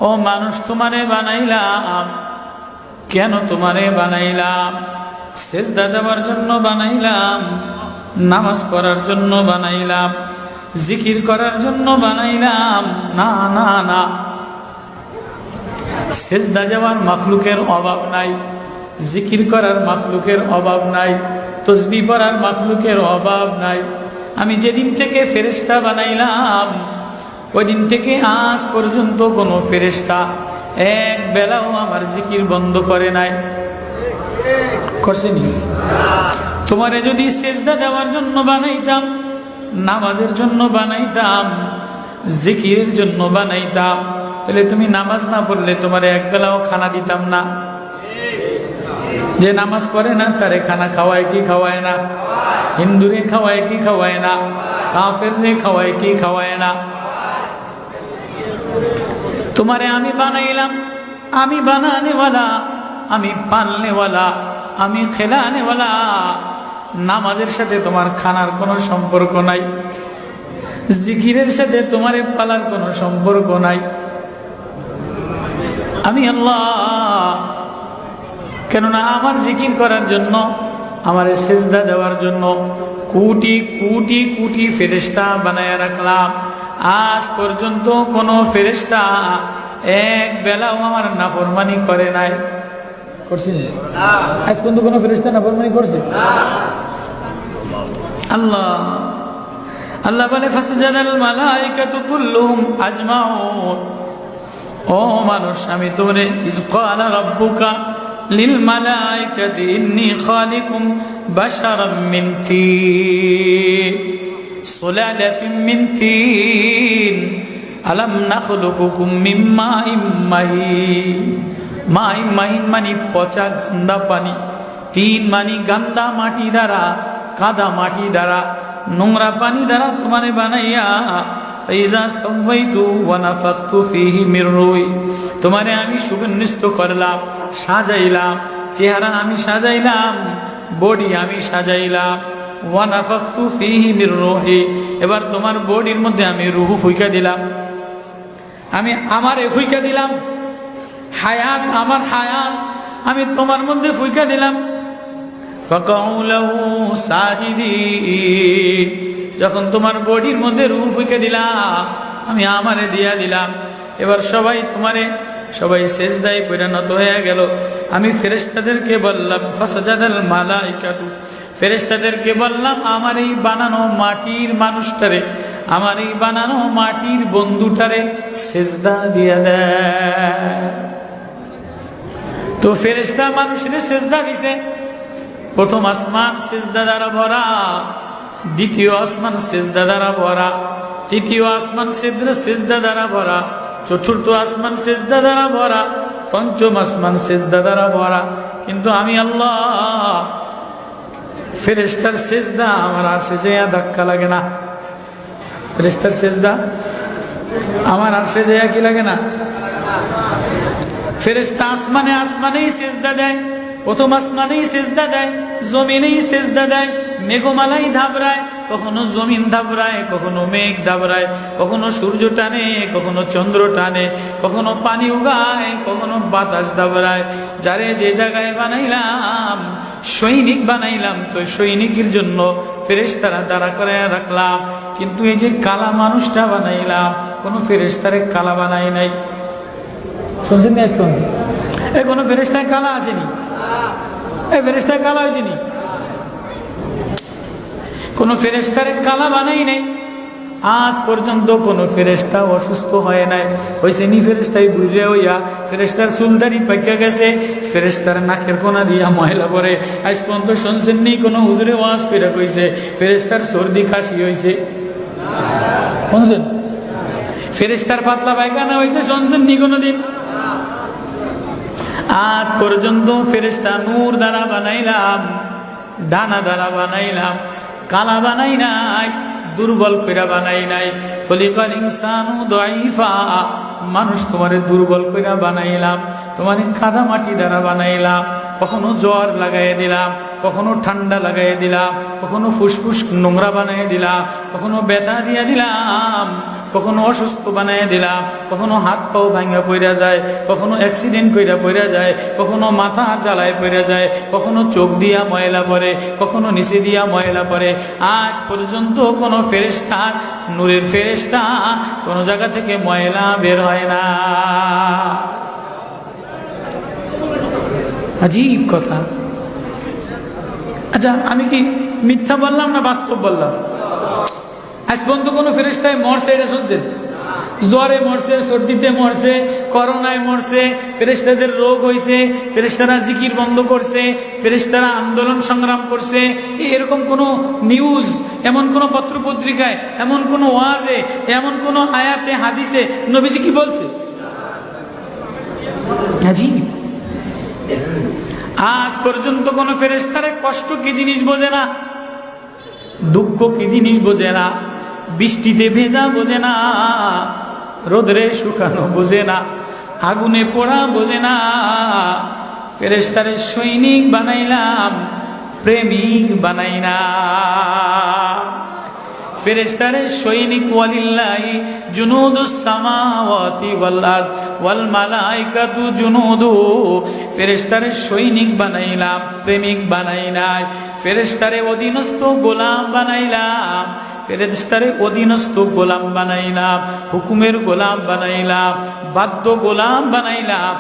ও মানুষ তোমারে বানাইলাম, কেন তোমারে বানাইলাম? সেজদা দেওয়ার জন্য বানাইলাম, নামাজ পড়ার জন্য বানাইলাম, জিকির করার জন্য বানাইলাম? না না না, সেজদা দেওয়ার মাখলুকের অভাব নাই, জিকির করার মাখলুকের অভাব নাই, তসবিহ পড়ার মাখলুকের অভাব নাই। আমি যেদিন থেকে ফেরেশতা বানাইলাম ওই দিন থেকে আজ পর্যন্ত কোনো ফেরেশতা এক বেলাও আমার জিকির বন্ধ করে নাই। করছেনি? তোমারে যদি সেজদা দেওয়ার জন্য বানাইতাম, নামাজের জন্য বানাইতাম, জিকিরের জন্য বানাইতাম, তাহলে তুমি নামাজ না পড়লে তোমারে এক বেলাও খানা দিতাম না। যে নামাজ পড়ে না তারে খানা খাওয়ায় কি খাওয়ায় না? হিন্দুরে খাওয়ায় কি খাওয়ায় না? কাফেররে খাওয়ায় কি খাওয়ায় না? তোমারে আমি বানাইলাম, আমি বানানেওয়ালা, আমি পালনেওয়ালা, আমি খেলানেওয়ালা। নামাজের সাথে তোমার খানার কোনো সম্পর্ক নাই, জিকিরের সাথে তোমারে পালার কোনো সম্পর্ক নাই। আমি আল্লাহ, কেননা আমার জিকির করার জন্য, আমার সেজদা দেওয়ার জন্য কোটি কোটি কোটি ফেরেশতা বানায়া রাখলাম। আজ পর্যন্ত কোনো ফেরেশতা এক বেলাও আমার নাফরমানি করে নাই। করছি? আজ পর্যন্ত কোনো ফেরেশতা নাফরমানি করছে? আল্লাহ আল্লাহ বলে ফাসজাদাল মালাইকাতু কুল্লুহুম আজমাউন। ও মানুষ, আমি তোরে ইয ক্বালা রাব্বুকা লিল মালাইকাতি ইন্নী খালিকুম বাশারাম মিন তিন সুলালাতিন মিন তিন আলাম নাখলুকুকুম মিন মাইম মাহিন। মাইম মাহিন মানে পচা গন্ধা পানি, তিন মানে গান্দা মাটি দ্বারা, কাদা মাটি দ্বারা, নোংরা পানি দ্বারা তোমারে বানাইয়া ফাইজা সাওয়াইতু ওয়া নাফাখতু ফীহি মির রূহি, তোমারে আমি সুবিন্যস্ত করলাম, সাজাইলাম, চেহারা আমি সাজাইলাম, বডি আমি সাজাইলাম। ওয়া নাফাখতু ফীহি মির রূহি, এবার তোমার বডির মধ্যে আমি রূহ ফুঁইকা দিলাম, আমি আমারে ফুঁইকা দিলাম, হায়াত, আমার হায়াত আমি তোমার মধ্যে ফুঁইকা দিলাম। ফাকাউ লাহু সাজিদিন, যখন তোমার বডির মধ্যে রূহ ফুঁকে দিলাম, আমি আমারে দিয়া দিলাম, এবার সবাই তোমারে, সবাই সেজদায় পরিণত হয়ে গেল। আমি ফেরেশতাদেরকে বললাম ফাসজাদাল মালাইকাতু, ফেরেশতাদেরকে বললাম আমার এই বানানো মাটির মানুষটারে, আমার এই বানানো মাটির বন্ধুটারে সেজদা দিয়া দেয়। তো ফেরেশতা মানুষের সেজদা দিছে। প্রথম আসমান সেজদা দ্বারা ভরা, দ্বিতীয় আসমান সেজদা দ্বারা ভরা, তৃতীয় আসমান সেজদা দ্বারা ভরা, চতুর্থ আসমান সেজদা দ্বারা ভরা, পঞ্চম আসমান সেজদা দ্বারা ভরা। কিন্তু আমি আল্লাহ, ফেরেশতার সেজদা আমার আরশে যেয়া ধাক্কা লাগে না। ফেরেশতার সেজদা আমার আরশে যেয়া কি লাগে না? ফেরেশতা আসমানে আসমানেই সেজদা দেয়, প্রথম আসমানেই সেজদা দেয়, জমিনেই সেজদা দেয়, মেঘমালাই ধাবরায়, কখনো জমিন ধাবরায়, কখনো মেঘ ধাবরায়, কখনো সূর্য টানে, কখনো চন্দ্র টানে, কখনো পানি উগায়, কখনো বাতাস ধাবরায়। যারে যে জায়গায় বানাইলাম, সৈনিক বানাইলাম, তো সৈনিকের জন্য ফেরেশতারা দাঁড়া করে রাখলাম। কিন্তু এই যে কালা মানুষটা বানাইলাম, কোনো ফেরেশতারে কালা বানাই নাই। শুনছেন না? আজকে কোনো ফেরেশতায় কালা আসেনি, এই ফেরেশতায় কালা হয়েছেনি, কোন ফেরেশতারে কালা বানাই নাই। আজ পর্যন্ত কোন ফেরেশতা অসুস্থ হয় নাই, হয়েছে নি ফেরেশতাই বুঝে হইয়া ফেরেশতার চুলদারি পাইকা গেছে, ফেরেশতার নাকের কোনা দিয়া ময়লা পরে। আজ পর্যন্ত শুনছেন নি কোনো হুজুরে ওয়াজ করে কইছে ফেরেশতার সর্দি কাশি হয়েছে? শুনছেন? ফেরেশতার পাতলা পায়খানা হয়েছে শুনছেন নি কোনোদিন? আজ পর্যন্ত ফেরেশতা নূর দ্বারা বানাইলাম, ডানা দ্বারা বানাইলাম, কালা বানাই নাই, দুর্বল কইরা বানাই নাই। খলিকাল ইনসানু দাইফা, মানুষ তোমারে দুর্বল কইরা বানাইলাম, তোমারে কাদা মাটি দ্বারা বানাইলাম, কখনো জ্বর লাগাই দিলাম, কখনো ঠান্ডা লাগাই দিলাম, কখনো ফুসফুস নোংরা বানাই দিলাম, কখনো ব্যথা দিয়া দিলাম, কখনো অসুস্থ বানাইয়া দিলাম, কখনো হাত পাও ভাঙা পড়া যায়, কখনো অ্যাক্সিডেন্ট কইরা পড়া যায়, কখনো মাথা জ্বালায় পড়া যায়, কখনো চোখ দিয়া ময়লা পড়ে, কখনো নিচে দিয়া ময়লা পড়ে। আজ পর্যন্ত কোনো ফেরেশতা, নূরের ফেরেশতা কোনো জায়গা থেকে ময়লা বের হয় না। আজীব কথা। আচ্ছা, আমি কি মিথ্যা বললাম না বাস্তব বললাম? আজ পর্যন্ত কোনো ফেরেশতায় মরছে এটা শুনছেন? জ্বরে মরছে, সর্দিতে মরছে, করোনায় মরছে, ফেরেশতাদের রোগ হয়েছে, ফেরেশতারা জিকির বন্ধ করছে, ফেরেশতারা আন্দোলন সংগ্রাম করছে, এরকম কোনো নিউজ, এমন কোনো পত্র পত্রিকায়, এমন কোনো ওয়াজে, এমন কোনো আয়াতে হাদিসে নবীজি কি বলছে? জি, আজ পর্যন্ত কোনো ফেরেশতারে কষ্ট কি জিনিস বোঝে না, দুঃখ কি জিনিস বোঝে না, বৃষ্টিতে ভেজা বোঝে না, রোদরে শুকানো বোঝে না, আগুনে পোড়া বোঝে না। ফেরেশতারে সৈনিক বানাইলাম, প্রেমিক বানাই না। ফেরেশতারে সৈনিক, ওয়ালিল্লাহি জুনুদুস সামাওয়াতি ওয়াল আরদ ওয়াল মালাইকাতু জুনুদু। ফেরেশতারে সৈনিক বানাইলাম, প্রেমিক বানাই নাই। ফেরেশতারে অধীনস্থ গোলাম বানাইলাম, ফেরেশতারে অধীনস্থ গোলাম বানাইলাম, হুকুমের গোলাম বানাইলাম, বাধ্য গোলাম বানাইলাম।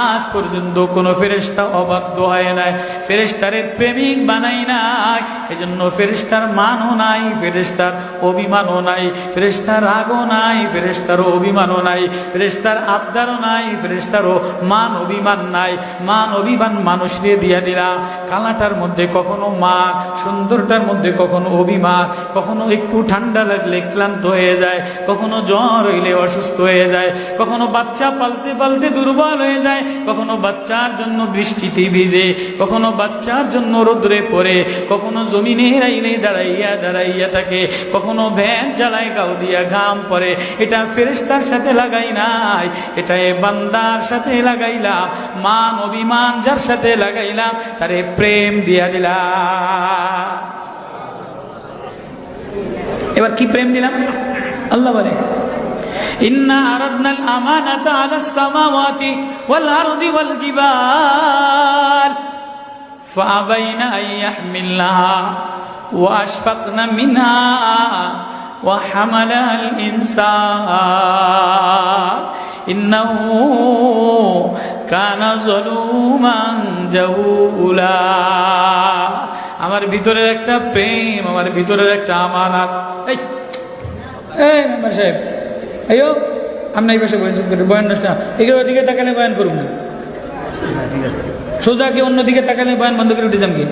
আজ পর্যন্ত কোনো ফেরেশতা অবাধ্য হয় নাই। ফেরেশতারে প্রেমিক বানাই নাই, এজন্য ফেরেশতার মানও নাই, ফেরেশতার অভিমানও নাই, ফেরেশতার রাগও নাই, ফেরেশতার অভিমানও নাই, ফেরেশতার আবদারও নাই, ফেরেশতারও মান অভিমান নাই। মান অভিমান মানুষকে দিয়া দিলাম। কালাটার মধ্যে কখনো মান, সুন্দরটার মধ্যে কখনো অভিমান, কখনো একটু ঠান্ডা লাগলে ক্লান্ত হয়ে যায়, কখনো জ্বর হইলে অসুস্থ হয়ে যায়, কখনো বাচ্চা পালতে পালতে দুর্বল হয়ে যায়, কখনো বাচ্চার জন্য বৃষ্টিতে ভিজে, কখনো বাচ্চার জন্য রোদ্রে পড়ে, কখনো জমিনে আইলে দাঁড়াইয়া দাঁড়াইয়া থাকে, কখনো ভ্যান জ্বালায় গাও দিয়া ঘাম পড়ে। এটা ফেরেশতার সাথে লাগাই নাই, এটা এ বান্দার সাথে লাগাইলাম। মান অভিমান যার সাথে লাগাইলাম, তারে প্রেম দিয়া দিলাম। এবার কি প্রেম দিলাম? আল্লাহ বলে, ইন্না আরাদনাল আমানাতা আলাস সামাওয়াতি ওয়াল আরদি ওয়াল জিবাল ফাআবাইনা আন ইয়াহমিলনাহা ওয়া আশফাকনা মিনহা ওয়া হামালাল ইনসান ইন্নাহু কানা যালুমান জাহুলা। আমার ভিতরের একটা প্রেম, আমার ভিতরের একটা আমানত। এই মেম্বার সাহেব, আইও আপনি এই পাশে বয়ান নষ্ট, এগুলো দিকে তাকালে বয়ান করুন না, সোজা কি অন্যদিকে তাকালে বয়ান বন্ধ করে উঠে যান কি?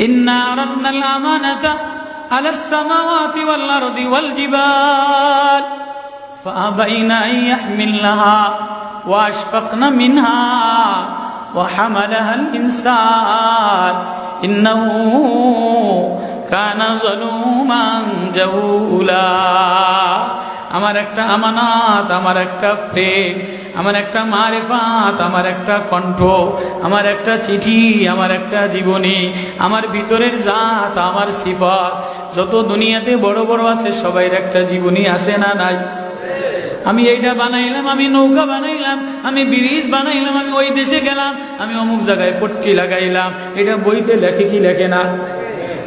ইন্না আরাদনাল আমানাতা আলাস সামাওয়াতি ওয়াল আরদি ওয়াল জিবাল فأبينا أن يحملنها وأشفقنا منها وحملها الإنسان إنه كان ظلوما جهولا। আমার একটা আমানত, আমার একটা প্রেম, আমার একটা মারিফাত, আমার একটা কণ্ঠ, আমার একটা চিঠি, আমার একটা জীবনী, আমার ভিতরের জাত, আমার সিফাত। যত দুনিয়াতে বড় বড় আছে সবাই একটা জীবনী আছে না নাই? আমি এইটা বানাইলাম, আমি নৌকা বানাইলাম, আমি ব্রিজ বানাইলাম, আমি ওই দেশে গেলাম, আমি অমুক জায়গায় পট্টি লাগাইলাম, এটা বইতে লেখে কি লেখে না?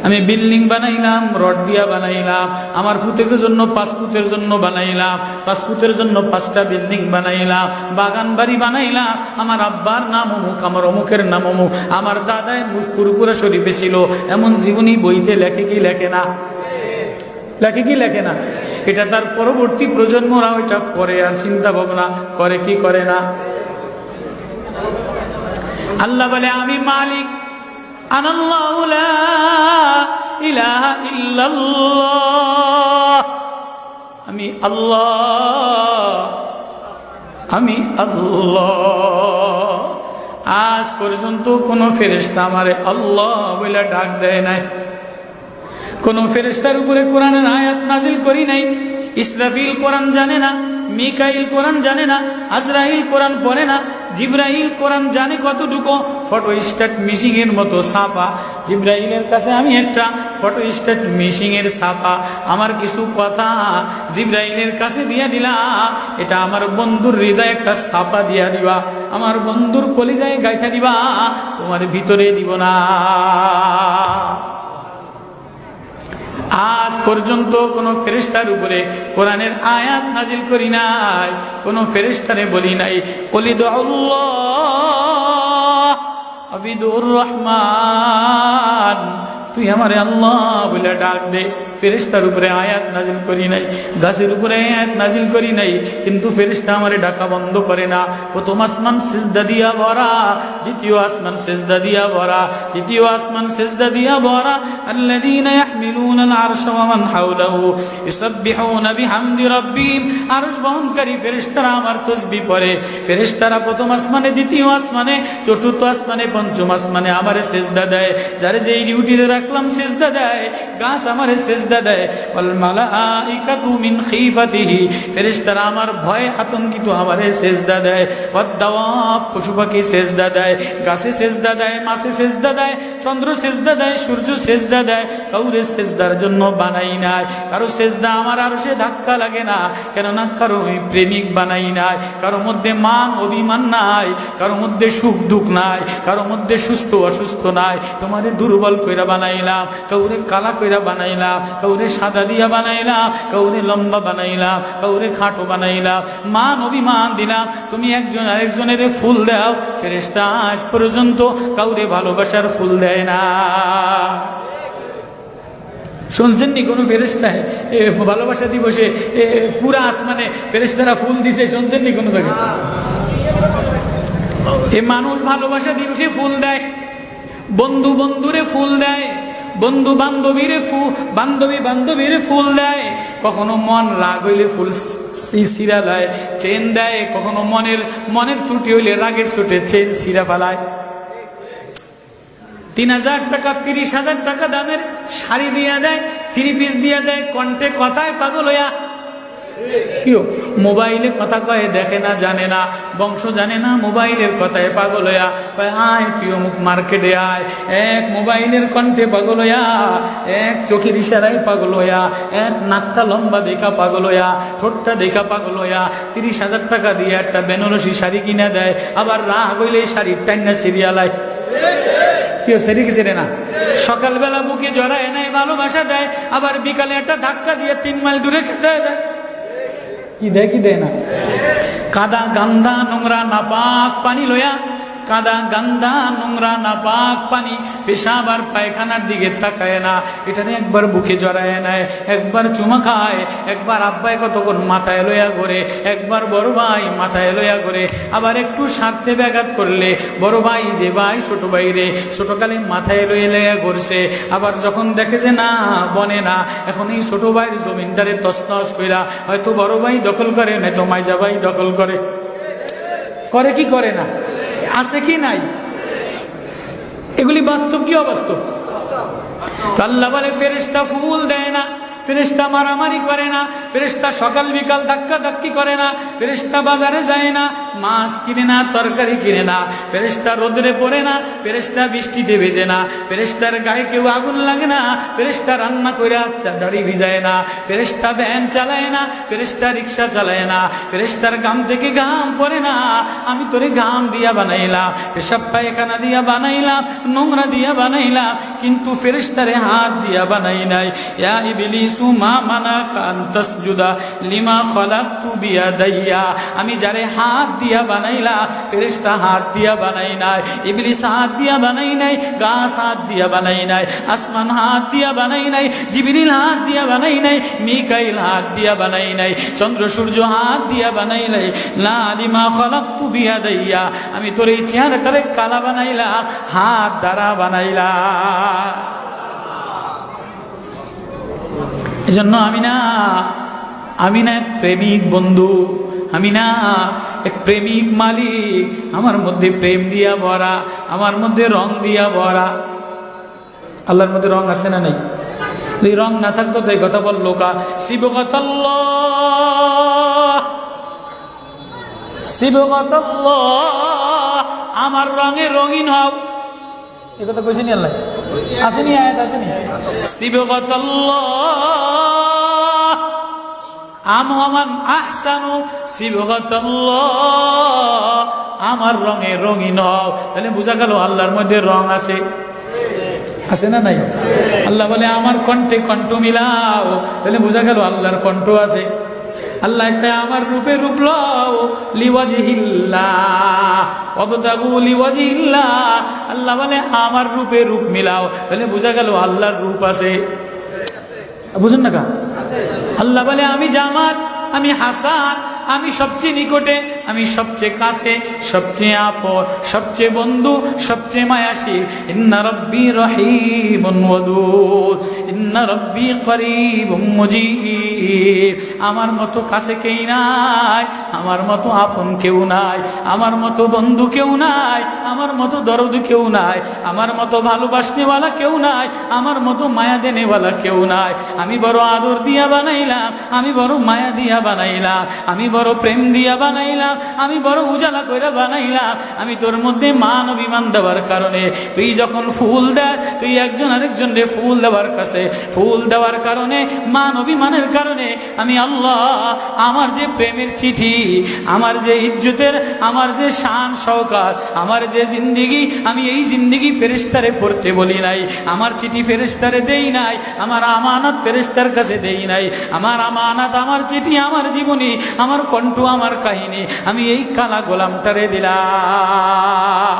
আমি বিল্ডিং বানাইলাম, রড দিয়া বানাইলাম, আমার ফুতের জন্য 5 ফুটের জন্য বানাইলাম, 5 ফুটের জন্য 5টা বিল্ডিং বানাইলাম, বাগান বাড়ি বানাইলাম, আমার আব্বার নাম অমুক, আমার অমুকের নাম অমুক, আমার দাদায় পুরপুরা শরীফে ছিল, এমন জীবনী বইতে লেখে কি লেখে না? লেখে কি লেখে না? এটা তার পরবর্তী প্রজন্মরা ওইটা করে আর চিন্তা ভাবনা করে কি করে না? আল্লাহ বলে, আমি মালিক, আনাল্লাহু লা ইলাহা ইল্লাল্লাহ, আমি আল্লাহ, আমি আল্লাহ। আজ পর্যন্ত কোন ফেরেশতা আমারে আল্লাহ বলে ডাক দেয় নাই, কোন ফেরেশতার উপরে কোরআনের আয়াত নাজিল করি নাই। ইসরাফিল কোরআন জানে না, মিকাইল কোরআন জানে না, আজরাইল কোরআন পড়ে না, জিবরাইল কোরআন জানে কতটুকু, ফটো স্টার্ট মিশিং এর মতো ছাপা। জিবরাইলের কাছে আমি একটা ফটো স্টার্ট মিশিং এর ছাপা, আমার কিছু কথা জিবরাইলের কাছে দিয়া দিলাম, এটা আমার বন্ধুর হৃদয়ে একটা ছাপা দিয়া দিবা, আমার বন্ধুর কলিজায় গাইথা দিবা, তোমার ভিতরে দিব না। আজ পর্যন্ত কোন ফেরেশতার উপরে কোরআনের আয়াত নাজিল করি নাই, কোন ফেরেশতারে বলি নাই কলিদ আল্লাহ আবিদুর রহমান, তুই আমারে আল্লাহ বলে ডাক দে। ফেরেশতার উপরে আয়াত নাজিল করি নাই, গাছের উপরে আয়াত নাজিল করি নাই, কিন্তু ফেরেশতা আমারে ডাকা বন্ধ করে না। প্রথম আসমান সিজদা দিয়া ভরা, দ্বিতীয় আসমান সিজদা দিয়া ভরা, তৃতীয় আসমান সিজদা দিয়া ভরা। আল্লাযীনা ইয়াহমিলুনাল আরশা ওয়া মান হাওলাহু ইউসাব্বিহুনা বিহামদি রাব্বিহিম, আরশ বহনকারী ফেরেশতারা আমার তাসবিহ পড়ে। ফেরেশতারা প্রথম আসমানে, দ্বিতীয় আসমানে, চতুর্থ আসমানে, পঞ্চম আসমানে আমারে সিজদা দেয়। যারে যেই ডিউটিতে রাখলাম সিজদা দেয়, গাছ আমারে সিজদা দেয়। ওয়াল মালাইকাতু মিন খিফাতিহি, ফেরেশতারা আমার ভয়ে আতঙ্কিত আমারে সিজদা দেয়। ওয়াদ দাওয়াব, পশু পাখি সিজদা দেয়, গাছে সিজদা দেয়, মাছে সিজদা দেয়, চন্দ্র সিজদা দেয়, সূর্য সিজদা দেয়। কাউরে সিজদার জন্য বানাই নাই, কারো সিজদা আমার আরশে ধাক্কা লাগে না, কেননা কারো প্রেমিক বানাই নাই, কারো মধ্যে মান অভিমান নাই, কারো মধ্যে সুখ দুঃখ নাই, কারো মধ্যে সুস্থ অসুস্থ নাই। তোমারে দুর্বল কইরা বানাইলাম, কাউরে কালা কইরা বানাইলাম, কাউরে সাদা দিয়া বানাইলাম, কাউরে লম্বা বানাইলাম, কাউরে খাটো বানাইলাম, মান অভিমান দিলাম। তুমি একজন আরেকজনের ফুল দাও, ফেরেশতা আজ পর্যন্ত কাউরে ভালোবাসার ফুল দেয় না। শুনছেন নি কোন ফেরেশতায় ভালোবাসা দিবসে পুরা আসমানে ফেরেশতারা ফুল দিছে? শুনছেন নি কোন জায়গায়? এ মানুষ ভালোবাসা দিবসে ফুল দেয়, বন্ধু বন্ধুরে ফুল দেয়, বন্ধু বান্ধবীরে বান্ধবী বান্ধবীরে ফুল দেয়, কখনো মন রাগ হইলে ফুল সিরা দেয়, চেন দেয়, কখনো মনের ত্রুটি হইলে রাগের চোটে চেন সিরা ফেলায়। ৩,০০০ টাকা ৩০,০০০ টাকা দামের শাড়ি দিয়ে দেয়, 3 পিস দিয়ে দেয়, কণ্ঠে কথায় পাগল হইয়া। কেউ মোবাইলে কথা কয়ে, দেখে না, জানে না, বংশ জানে না, মোবাইলের কথায় পাগল হইয়া কয় আয় তুই অমুক মার্কেটে আয়। এক মোবাইলের কণ্ঠে পাগল হইয়া, এক চোখের ইশারায় পাগল হইয়া, এক নাকটা লম্বা দেখা পাগল হইয়া, ঠোঁটটা দেখা পাগল হইয়া ৩০,০০০ টাকা দিয়ে একটা বেনারসি শাড়ি কিনে দেয়। আবার রাগ হইলে শাড়ির টাইনা সিরিয়ালায়। কেউ সেরি কি সেরে না? সকালবেলা বুকে জড়ায় নেয়, ভালোবাসা দেয়, আবার বিকালে একটা ধাক্কা দিয়ে 3 মাইল দূরে খেতে দেয়। কি দেয় কি দেয় না? কাদা গান্দা নোংরা নাপাক পানি লয়া, কাদা গান্দা নোংরা নাপাক পানি, পেশাব আর পায়খানার দিকে তাকায় না, এটারে একবার বুকে জড়ায় নেয়, একবার চুমা খায়, একবার আব্বাই কতক্ষণ মাথায় লইয়া ঘোরে, একবার বড় ভাই মাথায় লইয়া ঘোরে। আবার একটু স্বার্থে ব্যাঘাত করলে বড় ভাই যে ভাই ছোট ভাই রে ছোটকালে মাথায় লইয়া লইয়া ঘুরছে, আবার যখন দেখে যে না বনে না, এখন এই ছোট ভাইয়ের জমিনটারে তছনছ কইরা হয়তো বড় ভাই দখল করে, নয়তো মাইজা ভাই দখল করে। করে কি করে না? আছে কি নাই? এগুলি বাস্তব কি অবাস্তব? আল্লাহ বলে ফেরেশতা ফুল দেয় না, ফেরেশতা মারামারি করে না, ফেরেশতা সকাল বিকাল ধাক্কা ধাক্কি করে না, ফেরেশতা বাজারে যায় না, মাছ কিনে না, তরকারি কিনে না, ফেরেশতা রোদরে পড়ে না, ফেরেশতা বৃষ্টিতে ভেজে না, ফেরেশতার গায়ে কেউ আগুন লাগে না, ফেরেশতা রান্না করে দাড়ি ভিজায় না, ফেরেশতা ভ্যান চালায় না, ফেরেশতা রিক্সা চালায় না, ফেরেশতার গাম থেকে ঘাম পড়ে না। আমি তোরে ঘাম দিয়া বানাইলাম, পেশাব পায়খানা দিয়া বানাইলাম, নোংরা দিয়া বানাইলাম, কিন্তু ফেরেশতারে হাত দিয়া বানাই নাই। ইয়া ইবলিস মা মানাকা আন তাসজুদা লিমা খালাকতু বিয়াদাইয়া, আমি যারে হাত দিয়া বানাইলাম, ফেরেশতা হাত দিয়া বানাই নাই, ইবলিস হাত দিয়া বানাই নাই, গাছ হাত দিয়া বানাই নাই, আসমান হাত দিয়া বানাই নাই, জিবরিল হাত দিয়া বানাই নাই, মিকাইল হাত দিয়া বানাই নাই, চন্দ্র সূর্য হাত দিয়া বানাই নাই। লা লিমা খালাকতু বিয়াদাইয়া, আমি তোর এই চেহারাটারে কালা বানাইলাম, হাত দ্বারা বানাইলাম। এজন্য আমি না এক প্রেমিক বন্ধু, আমি না এক প্রেমিক মালিক, আমার মধ্যে প্রেম দিয়া ভরা, আমার মধ্যে রং দিয়া ভরা। আল্লাহর মধ্যে রং আছে না নাই? যদি রং না থাকতো তো এই কথা বললো কা? সিবগাতাল্লাহ সিবগাতাল্লাহ আমার রঙে রঙিন হও। এ কথা কইছেন আল্লাহ, আসেনি আয়াত আসেনি? সিবগাতাল্লাহ আমমান আহসানু সিবগাতাল্লাহ, আমার রঙে রঙিন হও। তাহলে বোঝা গেল আল্লাহর মধ্যে রং আছে, আছে না নাই? আল্লাহ বলে আমার কণ্ঠে কণ্ঠ মিলাও, তাহলে বোঝা গেল আল্লাহর কণ্ঠ আছে। আল্লাহ একটা আমার রূপে রূপ লও, লিওয়াজহিল্লাহ ওয়াবতাগু লিওয়াজহিল্লাহ, আল্লাহ বলে আমার রূপে রূপ মিলাও, তাহলে বোঝা গেল আল্লাহর রূপ আছে। বুঝুন না কা? আল্লাহ বলে আমি জামাত, আমি হাসান, আমি সবচেয়ে নিকটে, আমি সবচেয়ে কাছে, সবচেয়ে আপন, সবচেয়ে বন্ধু, সবচেয়ে মায়াশীল। ইন্না রব্বি রহিমুন ওয়াদুদ, ইন্না রব্বি করিবুম মুজিব। আমার মতো কাছে কেউ নাই, আমার মতো আপন কেউ নাই, আমার মতো বন্ধু কেউ নাই, আমার মতো দরদ কেউ নাই, আমার মতো ভালোবাসনেওয়ালা কেউ নাই, আমার মতো মায়া দেনেওয়ালা কেউ নাই। আমি বড় আদর দিয়া বানাইলাম, আমি বড় মায়া দিয়া বানাইলাম, আমি বড় প্রেম দিয়া বানাইলাম, আমি বড় উজালা কইরা বানাইলাম। আমি তোর মধ্যে মান অভিমান দেওয়ার কারণে, তুই যখন ফুল দেয়, তুই একজন আরেকজনরে ফুল দেওয়ার কাছে, ফুল দেওয়ার কারণে, মান অভিমানের কারণে আমি আল্লাহ আমার যে প্রেমের চিঠি, আমার যে ইজ্জতের, আমার যে শান শওকাত, আমার যে জিন্দেগি, আমি এই জিন্দেগি ফেরেশতারে পড়তে বলি নাই, আমার চিঠি ফেরেশতারে দেই নাই, আমার আমানত ফেরেশতার কাছে দেই নাই। আমার আমানত, আমার চিঠি, আমার জীবনী, আমার কণ্ঠ, আমার কাহিনী আমি এই কালা গোলামটারে দিলাম।